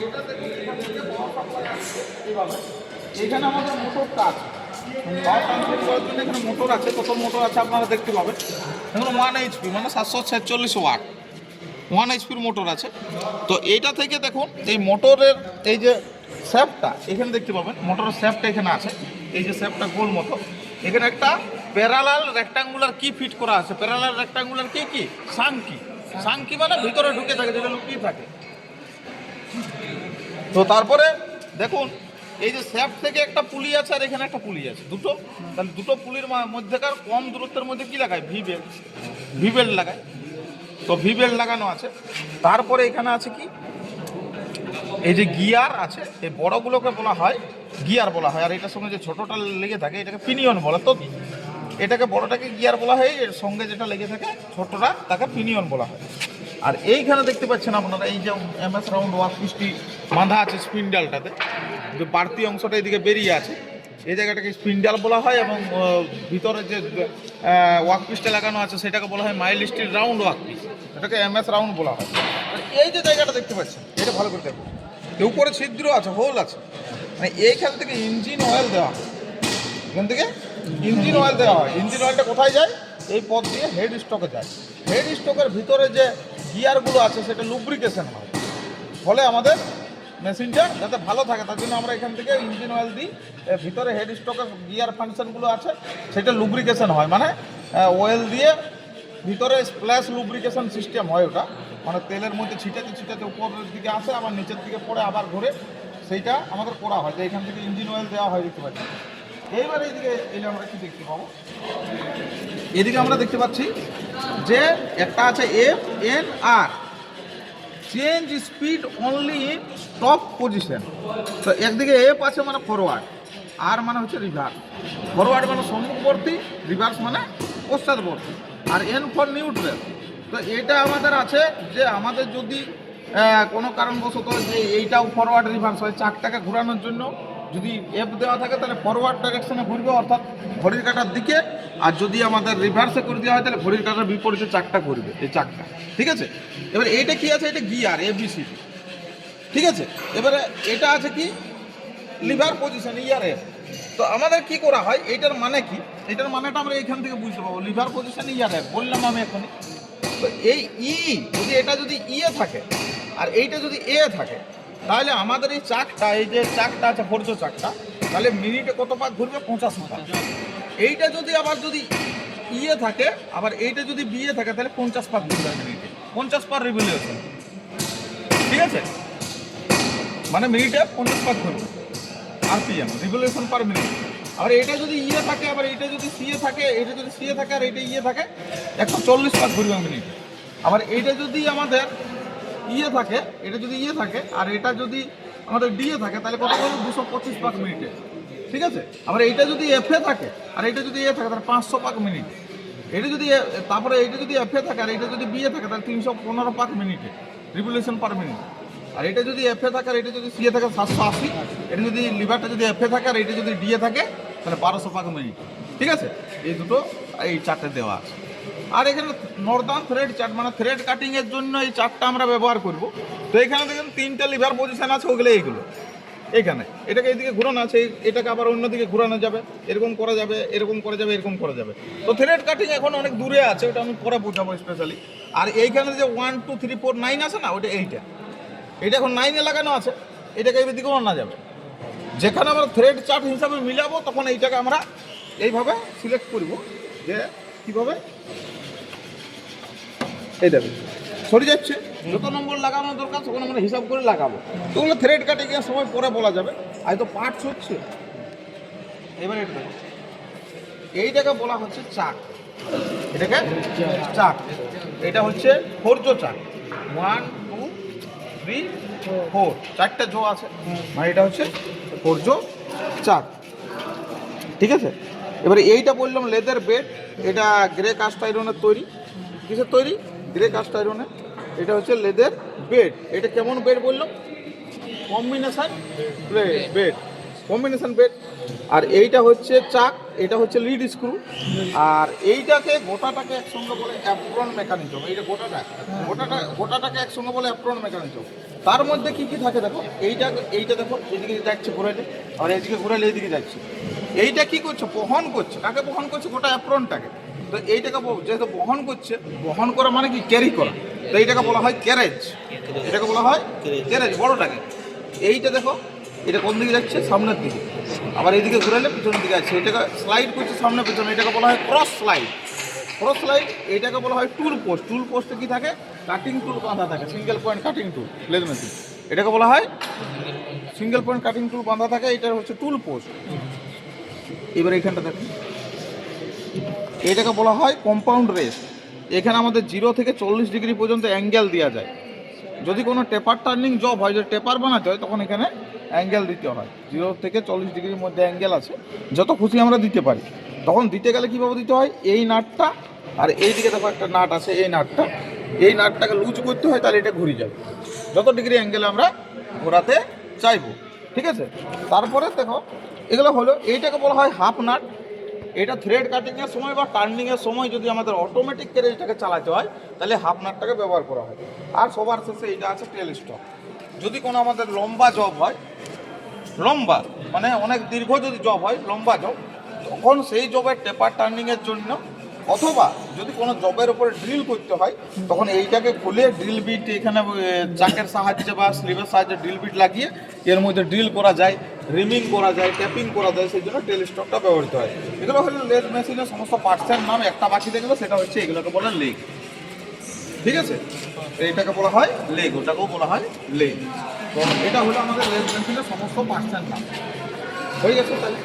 এটা দেখুন এখান থেকে পাওয়ার সাপ্লাই আসছে এইভাবে। এখানে আমাদের মোটরটা আছে, পাওয়ার ট্রান্সফার করার জন্য এখানে মোটর আছে। কত মোটর আছে আপনারা দেখতে পাবেন। এখানে 1 HP মানে 746 ওয়াট 1 HPর মোটর আছে। তো এইটা থেকে দেখুন এই মোটরের এই যে শ্যাফটটা এখানে দেখতে পাবেন, মোটরের শ্যাফটটা এখানে আছে। এই যে শ্যাফটটা গোল মতো, এখানে একটা প্যারালাল রেক্ট্যাঙ্গুলার কি ফিট করা আছে। প্যারালাল রেক্ট্যাঙ্গুলার কি সাংকি, সাংকি মানে ভিতরে ঢুকে থাকে, যেটা লুকিয়ে থাকে। তো তারপরে দেখুন এই যে শ্যাফট থেকে একটা পুলি আছে আর এখানে একটা পুলি আছে, দুটো। তাহলে দুটো পুলির মধ্যেকার কম দূরত্বের মধ্যে কি লাগায়, ভি বেল্ট লাগায়। তো ভি বেল্ট লাগানো আছে। তারপরে এখানে আছে কি, এই যে গিয়ার আছে, এই বড়গুলোকে বলা হয় গিয়ার বলা হয়, আর এটার সঙ্গে যে ছোটটা লেগে থাকে এটাকে পিনিয়ন বলা। তো এটাকে বড়টাকে গিয়ার বলা হয়, এর সঙ্গে যেটা লেগে থাকে ছোটটা তাকে পিনিয়ন বলা হয়। আর এইখানে দেখতে পাচ্ছেন আপনারা এই যে MS রাউন্ড ওয়ার্কপিসটি বাঁধা আছে স্পিন্ডালটাতে, যে বাড়তি অংশটা এদিকে বেরিয়ে আছে, এই জায়গাটাকে স্পিন্ডাল বলা হয়। এবং ভিতরে যে ওয়ার্কপিসটা লাগানো আছে সেটাকে বলা হয় মাইল স্টিল রাউন্ড ওয়ার্কপিস, এটাকে MS রাউন্ড বলা হয়। এই যে জায়গাটা দেখতে পাচ্ছেন এটা ভালো করে দেখুন, উপরে ছিদ্র আছে, হোল আছে, মানে এইখান থেকে ইঞ্জিন অয়েল দেওয়া হয়। এখান থেকে ইঞ্জিন অয়েল দেওয়া হয়। ইঞ্জিন অয়েলটা কোথায় যায়, এই পথ দিয়ে হেড স্টকে যায়। হেড স্টকের ভিতরে যে গিয়ারগুলো আছে সেটা লুব্রিকেশন হয়, ফলে আমাদের মেশিনটা যাতে ভালো থাকে তার জন্য আমরা এখান থেকে ইঞ্জিন অয়েল দিই। ভিতরে হেড স্টকের গিয়ার ফাংশনগুলো আছে সেটা লুব্রিকেশন হয়, মানে অয়েল দিয়ে ভিতরে স্প্ল্যাশ লুব্রিকেশন সিস্টেম হয়। ওটা মানে তেলের মধ্যে ছিটাতে ছিটাতে উপরের দিকে আসে, আবার নিচের দিকে পড়ে, আবার ঘুরে, সেইটা আমাদের করা হয়। যে এখান থেকে ইঞ্জিন অয়েল দেওয়া হয়, দেখতে পাচ্ছি। এইবার এইদিকে এলে আমরা কি দেখতে পাবো, এদিকে আমরা দেখতে পাচ্ছি যে একটা আছে FNR, change speed only in stop position. তো একদিকে এফ আছে মানে ফরওয়ার্ড, আর মানে হচ্ছে রিভার্স। ফরওয়ার্ড মানে সম্মুখবর্তী, রিভার্স মানে পশ্চাৎবর্তী, আর এন ফর নিউট্রাল। তো এটা আমাদের আছে যে আমাদের যদি কোনো কারণবশত যে এইটাও ফরওয়ার্ড রিভার্স হয়, চাকটাকে ঘোরানোর জন্য যদি এফ দেওয়া থাকে তাহলে ফরওয়ার্ড ডাইরেকশনে ঘুরবে, অর্থাৎ ঘড়ির কাঁটার দিকে। আর যদি আমাদের রিভার্সে করে দেওয়া হয় তাহলে ঘড়ির কাঁটার বিপরীতে চাকটা ঘুরবে, এই চাকটা। ঠিক আছে, এবার এইটা কি আছে, এটা গিয়ার ABCD। ঠিক আছে, এবারে এটা আছে কি লিভার পজিশন ERF। তো আমাদের কি করা হয়, এইটার মানে কি, এটার মানেটা আমরা এইখান থেকে বুঝতে পারবো। লিভার পজিশন ERF বললাম আমি এখনই। তো এই যদি এটা যদি ইয়ে থাকে আর এইটা যদি এ থাকে, তাহলে আমাদের এই চাকটা, এই যে চাকটা আছে ফোর্জ চাকটা, তাহলে মিনিটে কত পাক ঘুরবে, 50 পাক। এইটা যদি আবার যদি ইয়ে থাকে, আবার এইটা যদি বিয়ে থাকে, তাহলে 50 পাক ঘুরবে মিনিটে, 50 পার রিভলিউশন। ঠিক আছে, মানে মিনিটে 50 পাক ঘুরবে RPM, রিভলিউশন পার মিনিট। আর এটা যদি ইয়ে থাকে, আবার এটা যদি সিএ থাকে, এটা যদি সিএ থাকে আর এটা ইয়ে থাকে, 140 পাক ঘুরবে মিনিটে। আবার এইটা যদি আমাদের ইয়ে থাকে, এটা যদি ইয়ে থাকে আর এটা যদি আমাদের ডিএ থাকে, তাহলে কত বলবো, 225 পাক মিনিটে। ঠিক আছে, আবার এইটা যদি এফে থাকে আর এটা যদি এ থাকে তাহলে 500 পাক মিনিট। এটা যদি তারপরে এইটা যদি এফে থাকে আর এটা যদি বিয়ে থাকে তাহলে 315 পাক মিনিটে, রিভলিউশন পার মিনিট। আর এটা যদি এফে থাকে আর এটা যদি সিএ থাকে 780। এটা যদি লিভারটা যদি এফে থাকে আর এটা যদি ডিএ থাকে তাহলে 1200 পাক মিনিট। ঠিক আছে, এই দুটো এই চারটে দেওয়া আছে। আর এখানে নর্দার্ন থ্রেড চার্ট, মানে থ্রেড কাটিংয়ের জন্য এই চারটা আমরা ব্যবহার করব। তো এখানে দেখেন 3টে লিভার পজিশন আছে, ওগুলো এইগুলো। এইখানে এটাকে এইদিকে ঘোরানো আছে, এটাকে আবার অন্যদিকে ঘোরানো যাবে, এরকম করা যাবে, এরকম করা যাবে, এরকম করা যাবে। তো থ্রেড কাটিং এখন অনেক দূরে আছে, ওটা আমি পরে বোঝাবো স্পেশালি। আর এইখানে যে 1 2 3 4 9 আছে না, ওটা এইটা এখন 9-এ লাগানো আছে, এটাকে এই দিকেও আনা যাবে। যেখানে আমরা থ্রেড চার্ট হিসাবে মিলাবো তখন এইটাকে আমরা এইভাবে সিলেক্ট করব, যে কীভাবে এই দেখুন সরে যাচ্ছে, যত নম্বর লাগানো দরকার তখন আমরা হিসাব করে লাগাবো। তো ওগুলো থ্রেড কাটিংয়ের সময় পরে বলা যাবে, আজ তো পার্টস হচ্ছে। এবার এটা দেখো, এইটাকে বলা হচ্ছে চাক, এটাকে চাক। এটা হচ্ছে ফোর্জ চাক, 1 2 3 4, চারটা জো আছে, মানে এটা হচ্ছে ফোর্জ চাক। ঠিক আছে, এবারে এইটা বললাম লেদার বেড, এটা গ্রে কাস্ট আয়রনের তৈরি। কিসের তৈরি? গ্রে কাস্ট আয়রনের। এটা হচ্ছে লেদার বেড। এটা কেমন বেড বললাম? Combination bed, combination bed. আর এইটা হচ্ছে চাক, এটা হচ্ছে লিড স্ক্রু। আর এইটাকে গোটাটাকে একসঙ্গে বলে অ্যাপ্রন মেকানিজম। এইটা গোটাটাকে একসঙ্গে বলে অ্যাপ্রন মেকানিজম। তার মধ্যে কি কি থাকে দেখো, এইটা দেখো, এইদিকে যাচ্ছে ঘুরাইলে, আর এইদিকে ঘুরাইলে এইদিকে যাচ্ছে। এইটা কি করছে, বহন করছে। কাকে বহন করছে? গোটা অ্যাপ্রনটাকে। তো এইটাকে যেহেতু বহন করছে, বহন করা মানে কি ক্যারি করা, তো এইটাকে বলা হয় ক্যারেজ। এটাকে বলা হয় ক্যারেজ, বড়টাকে। এইটা দেখো, এটা কোন দিকে যাচ্ছে? সামনের দিকে। আবার এইদিকে ঘুরাইলে পিছনের দিকে আছে, এটাকে স্লাইড করছে সামনে পিছনে, এটাকে বলা হয় ক্রস স্লাইড। ক্রস স্লাইড এইটাকে বলা হয় টুল পোস্ট। টুল পোস্টে কি থাকে? কাটিং টুল বাঁধা থাকে, সিঙ্গেল পয়েন্ট কাটিং টুল, লেদ মেশিন। এটাকে বলা হয় সিঙ্গেল পয়েন্ট কাটিং টুল বাঁধা থাকে, এটা হচ্ছে টুল পোস্ট। এবার এইখানটা দেখুন, এটাকে বলা হয় কম্পাউন্ড রেস্ট। এখানে আমাদের 0 থেকে 40 ডিগ্রি পর্যন্ত অ্যাঙ্গেল দেওয়া যায়। যদি কোনো টেপার টার্নিং জব হয়, যদি টেপার বানাতে হয়, তখন এখানে অ্যাঙ্গেল দিতে হয়। 0 থেকে 40 ডিগ্রির মধ্যে অ্যাঙ্গেল আছে, যত খুশি আমরা দিতে পারি। তখন দিতে গেলে কীভাবে দিতে হয়? এই নাটটা আর এই দিকে দেখো একটা নাট আছে, এই নাটটাকে লুজ করতে হয়, তাহলে এটা ঘুরে যাবে যত ডিগ্রি অ্যাঙ্গেলে আমরা ঘোরাতে চাইবো। ঠিক আছে, তারপরে দেখো এগুলো হলো, এইটাকে বলা হয় হাফ নাট। এটা থ্রেড কাটিংয়ের সময় বা টার্নিংয়ের সময় যদি আমাদের অটোমেটিক ক্যারেজটাকে চালাতে হয়, তাহলে হাফ নাটটাকে ব্যবহার করা হয়। আর সবার শেষে এইটা আছে টেল স্টক। যদি কোনো আমাদের লম্বা জব হয়, লম্বা মানে অনেক দীর্ঘ যদি জব হয়, লম্বা জব, তখন সেই জবের টেপার টার্নিংয়ের জন্য, অথবা যদি কোনো জবের উপরে ড্রিল করতে হয়, তখন এইটাকে খুলে ড্রিল বিট এখানে চাকের সাহায্যে বা স্লিভের সাহায্যে ড্রিল বিট লাগিয়ে এর মধ্যে ড্রিল করা যায়, রিমিং করা যায়, ট্যাপিং করা যায়। সেই জন্য টেল স্টকটা ব্যবহৃত হয়। এগুলো হলো লেদ মেশিনের সমস্ত পার্টসের নাম। একটা বাকি থেকে গেলো, সেটা হচ্ছে এগুলোকে বলে লেগ। ঠিক আছে, এইটাকে বলা হয় লেগ, ওটাকেও বলা হয় লেগ। তো এটা হলো আমাদের লেদ মেশিনের সমস্ত পার্টসের নাম। হয়ে গেছে তাহলে।